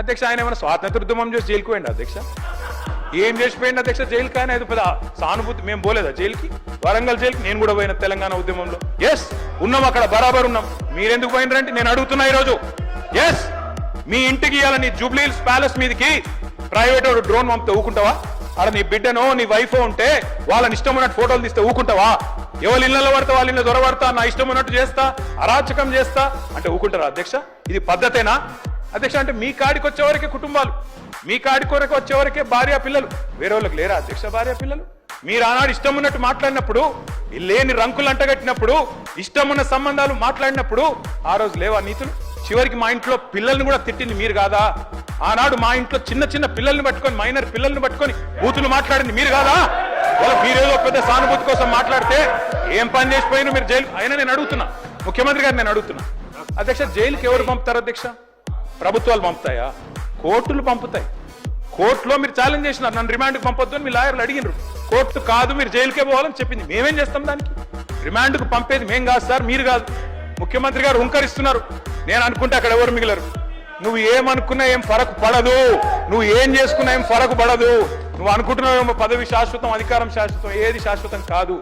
అధ్యక్ష ఆయన ఏమైనా స్వాతంత్రోద్యమం చేసి జైలుకు పోయింది అధ్యక్ష? ఏం చేసిపోయింది అధ్యక్ష జైలుకి? ఆయన ఇది పెద్ద సానుభూతి. మేము పోలేదా జైలుకి? వరంగల్ జైలుకి నేను కూడా పోయిన తెలంగాణ ఉద్యమంలో. ఎస్ ఉన్నాం, అక్కడ బరాబర్ ఉన్నాం. మీరెందుకు పోయినరంటే నేను అడుగుతున్నా ఈరోజు. ఎస్ మీ ఇంటికి ఇవ్వాలని జూబ్లీ హిల్స్ ప్యాలెస్ మీదకి ప్రైవేట్ డ్రోన్ పంపితే ఊకుంటావా? అక్కడ నీ బిడ్డనో నీ వైఫో ఉంటే వాళ్ళని ఇష్టం ఉన్నట్టు ఫోటోలు తీస్తే ఊకుంటావా? ఎవరి ఇళ్లలో పడతా వాళ్ళ ఇళ్ళ దొరబడతా, నా ఇష్టం ఉన్నట్టు చేస్తా, అరాచకం చేస్తా అంటే ఊకుంటారా అధ్యక్ష? ఇది పద్ధతేనా అధ్యక్ష? అంటే మీ కాడికి వచ్చేవరకే కుటుంబాలు, మీ కాడి కొరకు వచ్చేవరకే భార్య పిల్లలు, వేరే వాళ్ళకి లేరా అధ్యక్ష భార్య పిల్లలు? మీరు ఆనాడు ఇష్టం ఉన్నట్టు మాట్లాడినప్పుడు, లేని రంకులు అంటగట్టినప్పుడు, ఇష్టం ఉన్న సంబంధాలు మాట్లాడినప్పుడు ఆ రోజు లేవా నీతులు? చివరికి మా ఇంట్లో పిల్లల్ని కూడా తిట్టింది మీరు కాదా? ఆనాడు మా ఇంట్లో చిన్న చిన్న పిల్లల్ని పట్టుకొని, మైనర్ పిల్లల్ని పట్టుకొని బూతులు మాట్లాడింది మీరు కాదా? వాళ్ళ మీరేదో పెద్ద సానుభూతి కోసం మాట్లాడితే ఏం పని చేసిపోయినా మీరు జైలు. అయినా నేను అడుగుతున్నా ముఖ్యమంత్రి గారు, నేను అడుగుతున్నా అధ్యక్ష, జైలుకి ఎవరు పంపుతారు అధ్యక్ష? ప్రభుత్వాలు పంపుతాయా? కోర్టులు పంపుతాయి. కోర్టులో మీరు ఛాలెంజ్ చేసినారు, నన్ను రిమాండ్కి పంపొద్దు అని మీ లాయర్లు అడిగినారు. కోర్టు కాదు మీరు జైలుకే పోవాలని చెప్పింది. మేమేం చేస్తాం దానికి? రిమాండ్కు పంపేది మేం కాదు సార్, మీరు కాదు. ముఖ్యమంత్రి గారు హుంకరిస్తున్నారు. నేను అనుకుంటే అక్కడ ఎవరు మిగిలరు. నువ్వు ఏమనుకున్నా ఏం ఫరకు పడదు, నువ్వు ఏం చేసుకున్నా ఏం ఫరకు పడదు. నువ్వు అనుకుంటున్నావేమో పదవి శాశ్వతం, అధికారం శాశ్వతం, ఏది శాశ్వతం కాదు.